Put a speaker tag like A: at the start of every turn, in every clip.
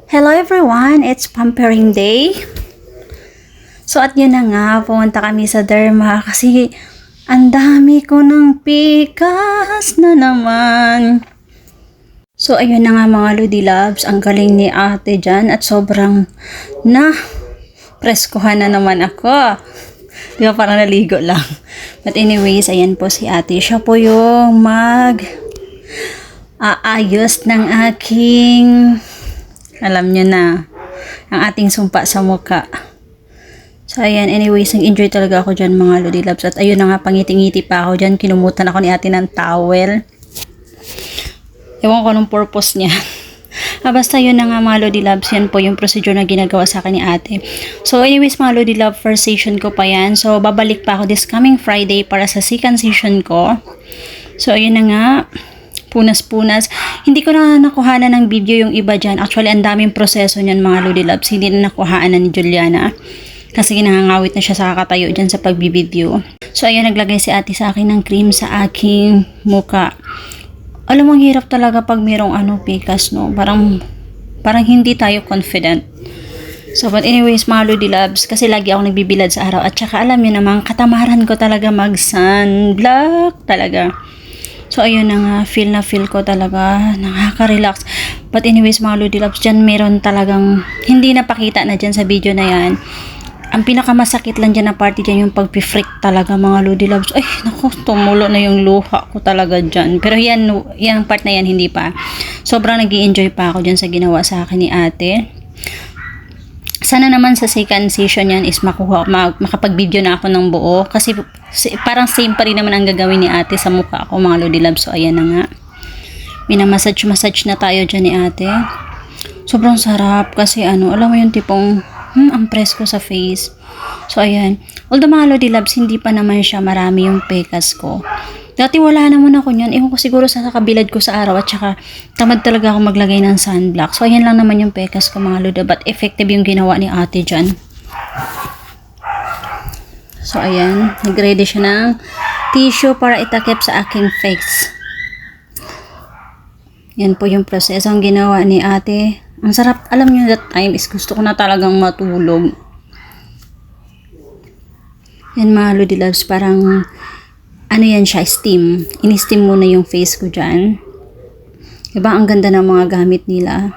A: Hello everyone! It's Pampering Day. So at yun na nga, pumunta kami sa Derma kasi ang dami ko ng pikas na naman. So ayun na nga mga Lodi Loves, ang galing ni ate dyan at sobrang preskuhan na naman ako. Di ba parang naligo lang. But anyways, ayan po si ate. Siya po yung aayos ng aking, alam nyo na, ang ating sumpa sa muka. So ayan, anyways, nag-enjoy talaga ako dyan mga Lodi Loves. At ayun na nga, pangiti-ngiti pa ako dyan. Kinumutan ako ni ate ng towel. Ewan ko nung purpose niya. Basta yun na nga mga Lodi Loves, yan po yung procedure na ginagawa sa akin ni ate. So anyways mga Lodi Love, first session ko pa yan. So babalik pa ako this coming Friday para sa second session ko. So ayun na nga, punas-punas. Hindi ko na nakuhanan ng video yung iba dyan. Actually, ang daming proseso niyan mga Lodi Loves. Hindi na nakuhaanan ni Juliana. Kasi nangangawit na siya sa kakatayo dyan sa pagbibideo. So ayun, naglagay si ate sa akin ng cream sa aking muka. Alam mo, ang hirap talaga pag mayroong pikas, no? Parang hindi tayo confident. So, but anyways, mga Lodi Loves, kasi lagi ako nagbibilad sa araw. At saka alam niyo naman, katamaran ko talaga mag-sunblock talaga. So, ayun na nga, feel ko talaga, nakaka-relax. But anyways, mga Lodi Loves, dyan meron talagang, hindi napakita na dyan sa video na yan. Ang pinakamasakit lang dyan na party dyan, yung pag-freak talaga, mga Lodi Loves. Ay, naku, tumulo na yung luha ko talaga dyan. Pero yung part na yan, hindi pa. Sobrang nag-i-enjoy pa ako dyan sa ginawa sa akin ni ate. Sana naman sa second session yan is makapag-video na ako ng buo. Kasi parang same pa rin naman ang gagawin ni ate sa mukha ko, mga Lodi Loves. So, ayan na nga. Minamassage na tayo dyan ni ate. Sobrang sarap kasi alam mo yung tipong ang presko sa face. So, ayan. Although mga Lodi Loves, hindi pa naman siya marami yung pekas ko. Dati wala naman ako niyan. Ewan ko siguro sa kabilad ko sa araw at saka tamad talaga ako maglagay ng sunblock. So, ayan lang naman yung pekas ko mga Lodi. But effective yung ginawa ni ate dyan. So, ayan. Nag-ready siya ng tissue para itakip sa aking face. Yan po yung proseso ang ginawa ni ate. Ang sarap. Alam niyo that time is gusto ko na talagang matulog. Yan mga Lodi Loves, parang yan siya, steam. In-steam muna yung face ko dyan. Diba, ang ganda ng mga gamit nila.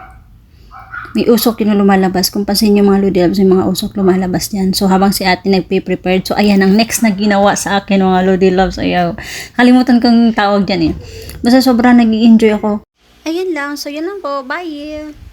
A: May usok yung lumalabas. Kung pansin nyo mga Lodi Loves, may mga usok lumalabas dyan. So, habang si ate nagpe-prepared. So, ayan, ang next na ginawa sa akin mga Lodi Loves. Ayaw. Kalimutan kong tawag dyan eh. Basta sobrang nag-i-enjoy ako. Ayan lang. So, yan lang po. Bye!